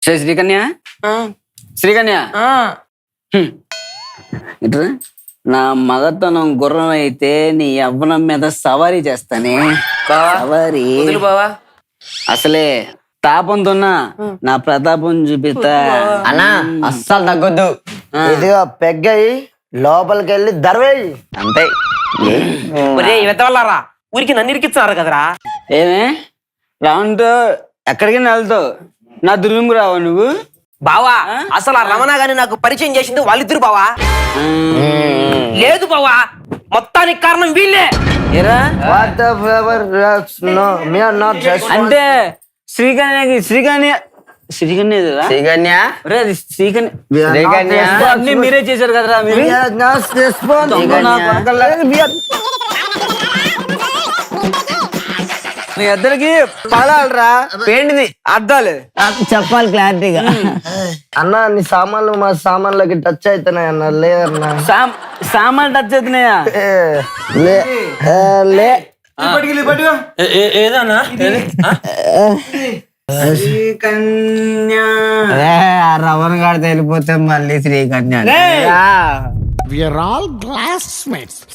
శ్రీకన్య శ్రీకన్య ఇట్రా నా మగతనం గుర్రం అయితే నీ యవ్వనం మీద సవారీ చేస్తానే సవారీ బావా అసలే తాపంతో నా ప్రతాపం చూపిస్తా అన్నా అస్సలు తగ్గొద్దు. ఇదిగో పెగ్గయి లోపలికి వెళ్ళి దర్వేయి అంతే. ఒరే వెతవల్లారా ఊరికి నన్ను ఇరికిస్తున్నారు కదరా. ఏమే రావుంటూ ఎక్కడికైనా వెళ్తావు నా దుర్గంకు రావా నువ్వు బావా అసలు ఆ రమణ గాని నాకు పరిచయం చేసింది వాళ్ళిద్దరు బావా. లేదు బావా మొత్తానికి కారణం వీళ్ళే. ఏరా వాట్ ద ఫ్లవర్ నో మీ ఆర్ నాట్ జస్ట్ అంటే శ్రీకన్యకి శ్రీకన్య శ్రీకన్య అన్ని మీరే చేశారు కదరా మీరు మీ ఇద్దరికి పడాలరా ఏంటిది అద్దాలు చెప్పాలి క్లారిటీగా. అన్న నీ సామాన్లు మా సామాన్లకి టచ్ అవుతున్నాయి అన్న లేదన్నా సామాన్ టచ్ అవుతున్నాయా లే లే ఏదన్నా రవణ గాడితో వెళ్ళిపోతే మళ్ళీ Srikanya. We are all classmates.